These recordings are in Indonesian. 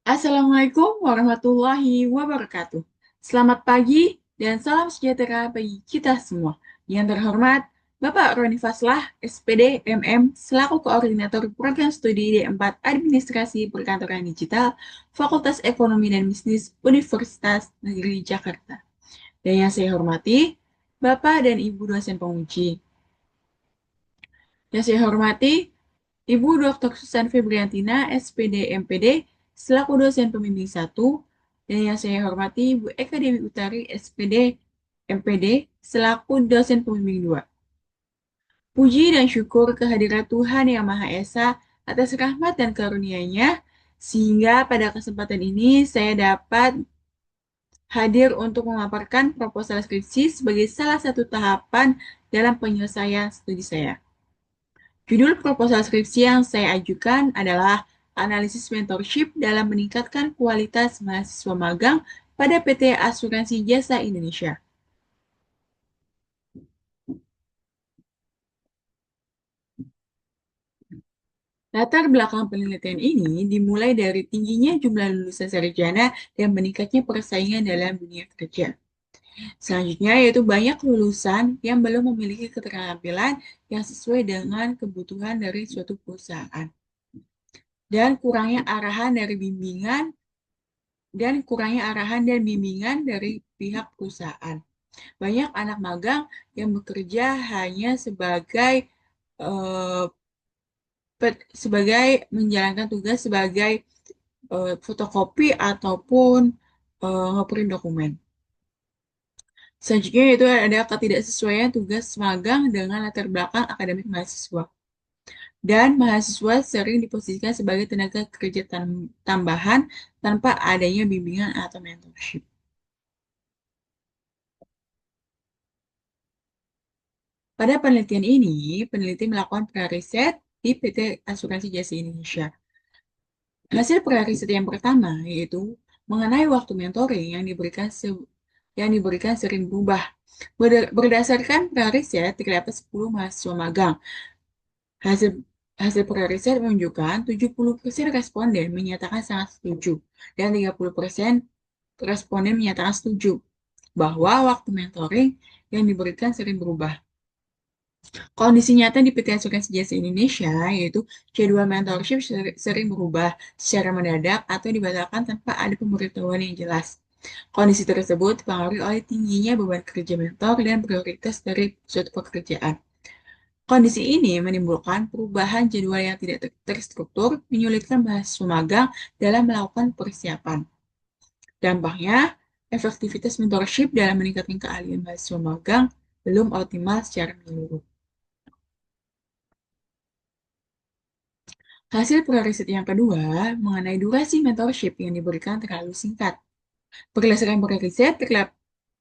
Assalamualaikum warahmatullahi wabarakatuh. Selamat pagi dan salam sejahtera bagi kita semua. Yang terhormat, Bapak Roni Faslah, SPD, MM, selaku Koordinator Program Studi D4 Administrasi Perkantoran Digital, Fakultas Ekonomi dan Bisnis Universitas Negeri Jakarta. Dan yang saya hormati, Bapak dan Ibu dosen penguji. Yang saya hormati, Ibu Dr. Susan Febriantina, SPD MPD, selaku dosen pembimbing 1, dan yang saya hormati Ibu Eka Dewi Utari, SPD MPD, selaku dosen pembimbing 2. Puji dan syukur kehadirat Tuhan Yang Maha Esa atas rahmat dan karunia-Nya, sehingga pada kesempatan ini saya dapat hadir untuk memaparkan proposal skripsi sebagai salah satu tahapan dalam penyelesaian studi saya. Judul proposal skripsi yang saya ajukan adalah Analisis Mentorship dalam Meningkatkan Kualitas Mahasiswa Magang pada PT Asuransi Jasa Indonesia. Latar belakang penelitian ini dimulai dari tingginya jumlah lulusan sarjana dan meningkatnya persaingan dalam dunia kerja. Selanjutnya yaitu banyak lulusan yang belum memiliki keterampilan yang sesuai dengan kebutuhan dari suatu perusahaan. Dan kurangnya arahan dan bimbingan dari pihak perusahaan. Banyak anak magang yang bekerja hanya eh, sebagai menjalankan tugas sebagai fotokopi ataupun ngeprint dokumen. Selanjutnya yaitu ada ketidaksesuaian tugas magang dengan latar belakang akademik mahasiswa. Dan mahasiswa sering diposisikan sebagai tenaga kerja tambahan tanpa adanya bimbingan atau mentorship. Pada penelitian ini, peneliti melakukan pra-riset di PT Asuransi Jasa Indonesia. Hasil pra-riset yang pertama yaitu mengenai waktu mentoring yang diberikan sering berubah. Berdasarkan pra-riset, terdapat 10 mahasiswa magang. Hasil hasil pra-riset menunjukkan 70% responden menyatakan sangat setuju dan 30% responden menyatakan setuju bahwa waktu mentoring yang diberikan sering berubah. Kondisi nyata di PT Asuransi Jasa Indonesia yaitu jadwal mentorship sering berubah secara mendadak atau dibatalkan tanpa ada pemberitahuan yang jelas. Kondisi tersebut dipengaruhi oleh tingginya beban kerja mentor dan prioritas dari suatu pekerjaan. Kondisi ini menimbulkan perubahan jadwal yang tidak terstruktur, menyulitkan mahasiswa magang dalam melakukan persiapan. Dampaknya, efektivitas mentorship dalam meningkatkan keahlian mahasiswa magang belum optimal secara menyeluruh. Hasil pra-riset yang kedua mengenai durasi mentorship yang diberikan terlalu singkat. Berdasarkan pra-riset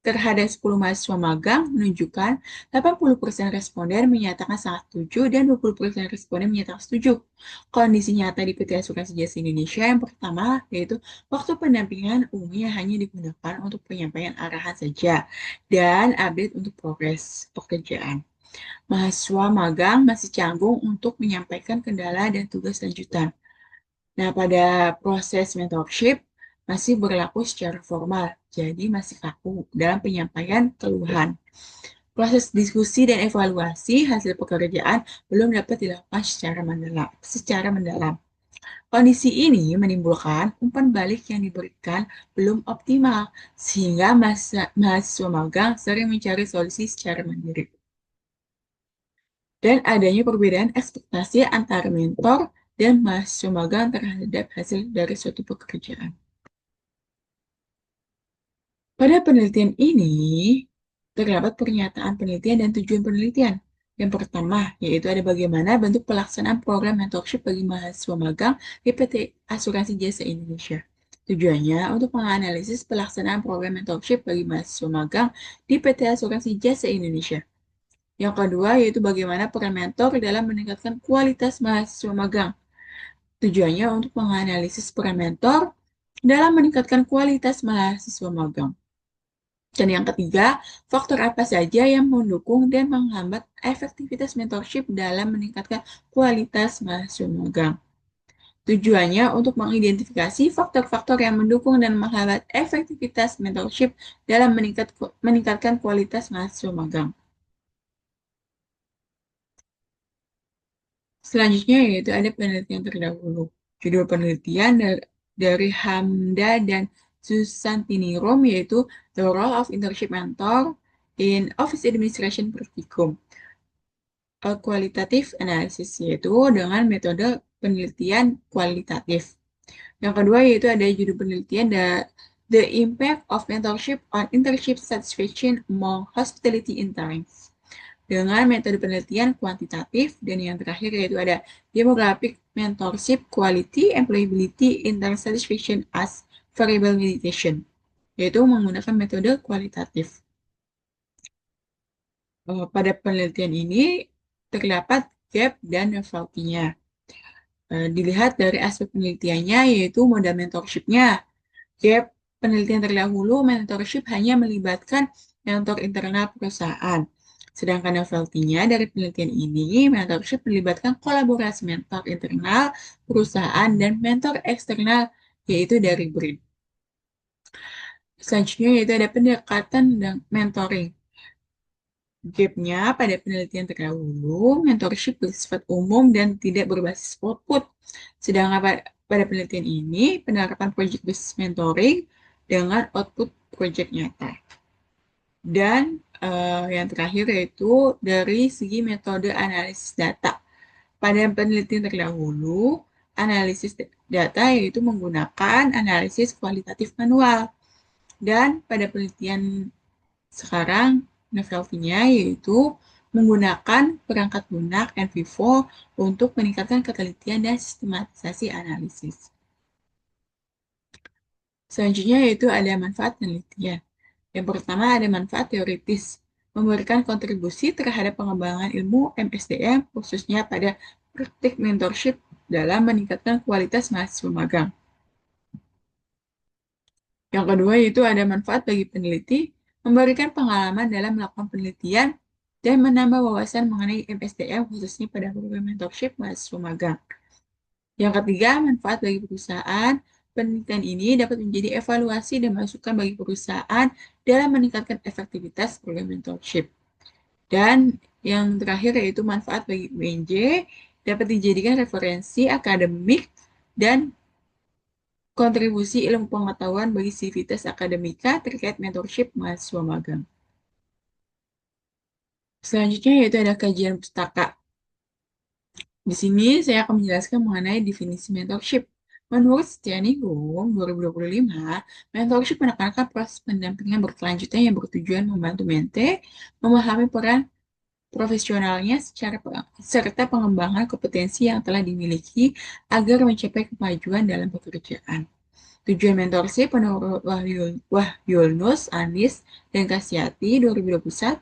terhadap 10 mahasiswa magang menunjukkan 80% responden menyatakan sangat setuju dan 20% responden menyatakan setuju. Kondisi nyata di PT Asuransi Jasa Indonesia yang pertama yaitu waktu pendampingan umumnya hanya digunakan untuk penyampaian arahan saja dan update untuk progres pekerjaan. Mahasiswa magang masih canggung untuk menyampaikan kendala dan tugas lanjutan. Nah, pada proses mentorship masih berlaku secara formal, jadi masih kaku dalam penyampaian keluhan. Proses diskusi dan evaluasi hasil pekerjaan belum dapat dilakukan secara mendalam. Kondisi ini menimbulkan umpan balik yang diberikan belum optimal, sehingga mahasiswa magang sering mencari solusi secara mandiri. Dan adanya perbedaan ekspektasi antara mentor dan mahasiswa magang terhadap hasil dari suatu pekerjaan. Pada penelitian ini, terdapat pernyataan penelitian dan tujuan penelitian. Yang pertama, yaitu ada bagaimana bentuk pelaksanaan program mentorship bagi mahasiswa magang di PT Asuransi Jasa Indonesia. Tujuannya untuk menganalisis pelaksanaan program mentorship bagi mahasiswa magang di PT Asuransi Jasa Indonesia. Yang kedua, yaitu bagaimana peran mentor dalam meningkatkan kualitas mahasiswa magang. Tujuannya untuk menganalisis peran mentor dalam meningkatkan kualitas mahasiswa magang. Dan yang ketiga, faktor apa saja yang mendukung dan menghambat efektivitas mentorship dalam meningkatkan kualitas mahasiswa magang. Tujuannya untuk mengidentifikasi faktor-faktor yang mendukung dan menghambat efektivitas mentorship dalam meningkatkan kualitas mahasiswa magang. Selanjutnya yaitu ada penelitian terdahulu. Judul penelitian dari Hamda dan Susantini Rom yaitu The Role of Internship Mentor in Office Administration Practicum. Kualitatif analisis yaitu dengan metode penelitian kualitatif. Yang kedua yaitu ada judul penelitian The Impact of Mentorship on Internship Satisfaction Among Hospitality Interns dengan metode penelitian kuantitatif, dan yang terakhir yaitu ada Demographic Mentorship Quality Employability Intern Satisfaction as Variable Meditation, yaitu menggunakan metode kualitatif. Pada penelitian ini terdapat gap dan novelty-nya. Dilihat dari aspek penelitiannya yaitu modal mentorship-nya. Gap penelitian terdahulu, mentorship hanya melibatkan mentor internal perusahaan. Sedangkan novelty-nya dari penelitian ini, mentorship melibatkan kolaborasi mentor internal perusahaan dan mentor eksternal, yaitu dari BRIN. Selanjutnya yaitu ada pendekatan dan mentoring. Gap-nya pada penelitian terdahulu, mentorship bersifat umum dan tidak berbasis output. Sedangkan pada penelitian ini, penerapan project based mentoring dengan output project nyata. Dan yang terakhir yaitu dari segi metode analisis data. Pada penelitian terdahulu, analisis data yaitu menggunakan analisis kualitatif manual. Dan pada penelitian sekarang, novelty-nya yaitu menggunakan perangkat lunak NVivo untuk meningkatkan ketelitian dan sistematisasi analisis. Selanjutnya yaitu ada manfaat penelitian. Yang pertama ada manfaat teoritis, memberikan kontribusi terhadap pengembangan ilmu MSDM khususnya pada praktik mentorship dalam meningkatkan kualitas mahasiswa magang. Yang kedua yaitu ada manfaat bagi peneliti, memberikan pengalaman dalam melakukan penelitian dan menambah wawasan mengenai MSDM khususnya pada program mentorship mahasiswa magang. Yang ketiga, manfaat bagi perusahaan. Penelitian ini dapat menjadi evaluasi dan masukan bagi perusahaan dalam meningkatkan efektivitas program mentorship. Dan yang terakhir yaitu manfaat bagi UNJ dapat dijadikan referensi akademik dan kontribusi ilmu pengetahuan bagi sivitas akademika terkait mentorship mahasiswa magang. Selanjutnya yaitu ada kajian pustaka. Di sini saya akan menjelaskan mengenai definisi mentorship. Menurut Setiani Gong 2025, mentorship menekankan proses pendampingan berkelanjutan yang bertujuan membantu mente memahami peran profesionalnya serta pengembangan kompetensi yang telah dimiliki agar mencapai kemajuan dalam pekerjaan. Tujuan mentorship menurut Wahyulnus, Anis, dan Kasyati 2021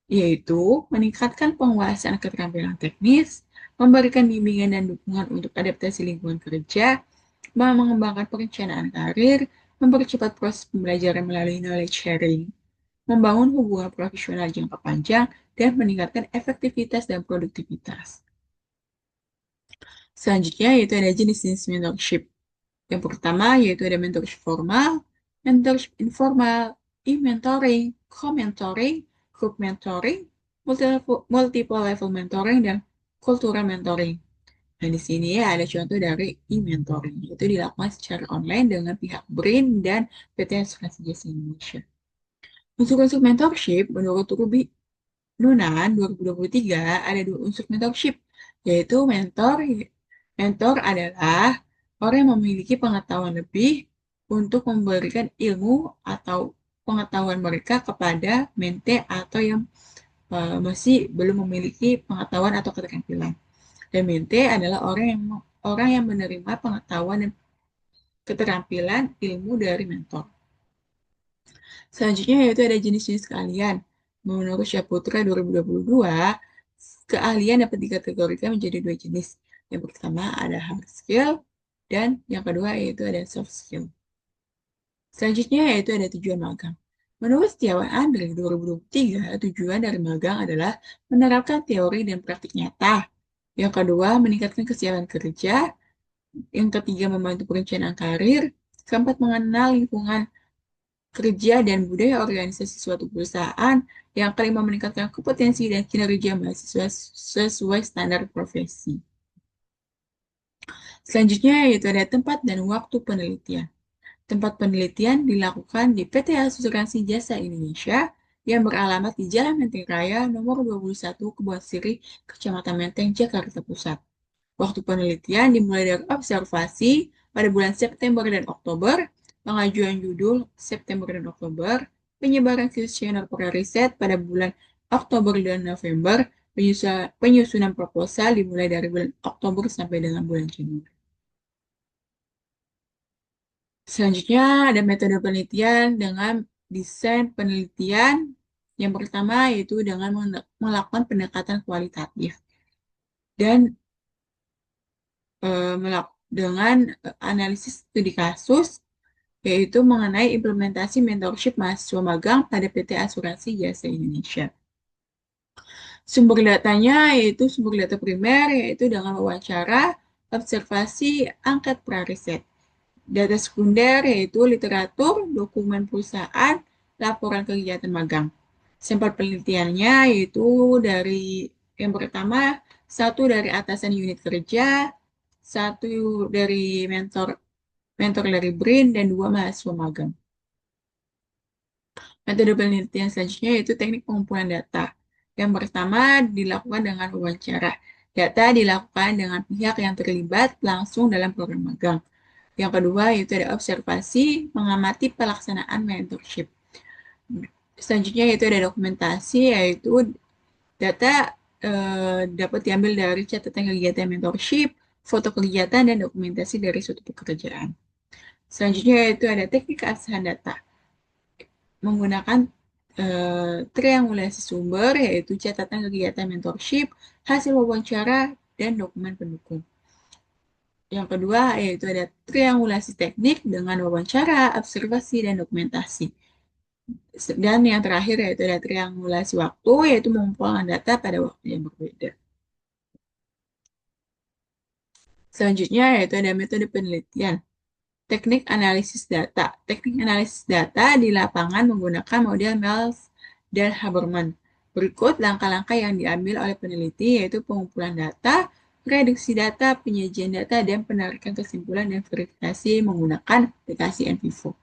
yaitu meningkatkan penguasaan keterampilan teknis, memberikan bimbingan dan dukungan untuk adaptasi lingkungan kerja, mengembangkan perencanaan karir, mempercepat proses pembelajaran melalui knowledge sharing, membangun hubungan profesional jangka panjang, dan meningkatkan efektivitas dan produktivitas. Selanjutnya yaitu ada jenis-jenis mentorship. Yang pertama yaitu ada mentorship formal, mentorship informal, e-mentoring, co-mentoring, group mentoring, multiple level mentoring, dan cultural mentoring. Nah, di sini ada contoh dari e-mentoring, itu dilakukan secara online dengan pihak BRIN dan PT Asuransi Jasa Indonesia. Unsur-unsur mentorship menurut Ruby Nunan 2023 ada dua unsur mentorship, yaitu mentor adalah orang yang memiliki pengetahuan lebih untuk memberikan ilmu atau pengetahuan mereka kepada mente atau yang masih belum memiliki pengetahuan atau keterampilan. Dan mente adalah orang yang menerima pengetahuan dan keterampilan ilmu dari mentor. Selanjutnya yaitu ada jenis-jenis keahlian. Menurut Syaputra 2022, keahlian dapat dikategorikan menjadi dua jenis. Yang pertama ada hard skill, dan yang kedua yaitu ada soft skill. Selanjutnya yaitu ada tujuan magang. Menurut Setiawan Andri 2023, tujuan dari magang adalah menerapkan teori dan praktik nyata Yang kedua, meningkatkan kesiapan kerja. Yang ketiga, membantu perencanaan karir. Keempat, mengenal lingkungan kerja dan budaya organisasi suatu perusahaan. Yang kelima, meningkatkan kompetensi dan kinerja mahasiswa sesuai standar profesi. Selanjutnya yaitu ada tempat dan waktu penelitian. Tempat penelitian dilakukan di PT Asuransi Jasa Indonesia yang beralamat di Jalan Menteng Raya nomor 21 Kebon Siri, Kecamatan Menteng, Jakarta Pusat. Waktu penelitian dimulai dari observasi pada bulan September dan Oktober, pengajuan judul September dan Oktober, penyebaran kuesioner riset pada bulan Oktober dan November, penyusunan proposal dimulai dari bulan Oktober sampai dengan bulan Januari. Selanjutnya ada metode penelitian dengan desain penelitian. Yang pertama yaitu dengan melakukan pendekatan kualitatif dan dengan analisis studi kasus yaitu mengenai implementasi mentorship mahasiswa magang pada PT Asuransi Jasa Indonesia. Sumber datanya yaitu sumber data primer yaitu dengan wawancara, observasi, angket prariset. Data sekunder yaitu literatur, dokumen perusahaan, laporan kegiatan magang. Sampel penelitiannya yaitu dari yang pertama, satu dari atasan unit kerja, satu dari mentor mentor dari BRIN, dan dua mahasiswa magang. Metode penelitian selanjutnya yaitu teknik pengumpulan data. Yang pertama dilakukan dengan wawancara. Data dilakukan dengan pihak yang terlibat langsung dalam program magang. Yang kedua yaitu ada observasi, mengamati pelaksanaan mentorship. Selanjutnya yaitu ada dokumentasi, yaitu data dapat diambil dari catatan kegiatan mentorship, foto kegiatan, dan dokumentasi dari suatu pekerjaan. Selanjutnya yaitu ada teknik keabsahan data. Menggunakan triangulasi sumber, yaitu catatan kegiatan mentorship, hasil wawancara, dan dokumen pendukung. Yang kedua, yaitu ada triangulasi teknik dengan wawancara, observasi, dan dokumentasi. Dan yang terakhir, yaitu ada triangulasi waktu, yaitu mengumpulkan data pada waktu yang berbeda. Selanjutnya, yaitu ada metode penelitian. Teknik analisis data. Teknik analisis data di lapangan menggunakan model Miles dan Habermas. Berikut langkah-langkah yang diambil oleh peneliti, yaitu pengumpulan data, reduksi data, penyajian data, dan penarikan kesimpulan dan verifikasi menggunakan aplikasi NVivo.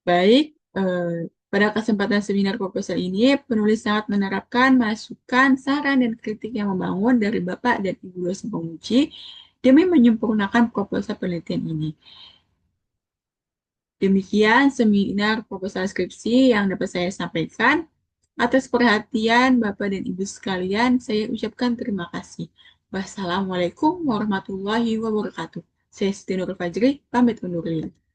Baik, pada kesempatan seminar proposal ini, penulis sangat menerapkan masukan, saran, dan kritik yang membangun dari Bapak dan Ibu dosen penguji demi menyempurnakan proposal penelitian ini. Demikian seminar proposal skripsi yang dapat saya sampaikan. Atas perhatian Bapak dan Ibu sekalian, saya ucapkan terima kasih. Wassalamualaikum warahmatullahi wabarakatuh. Saya Siti Nur Fajri, pamit undur diri.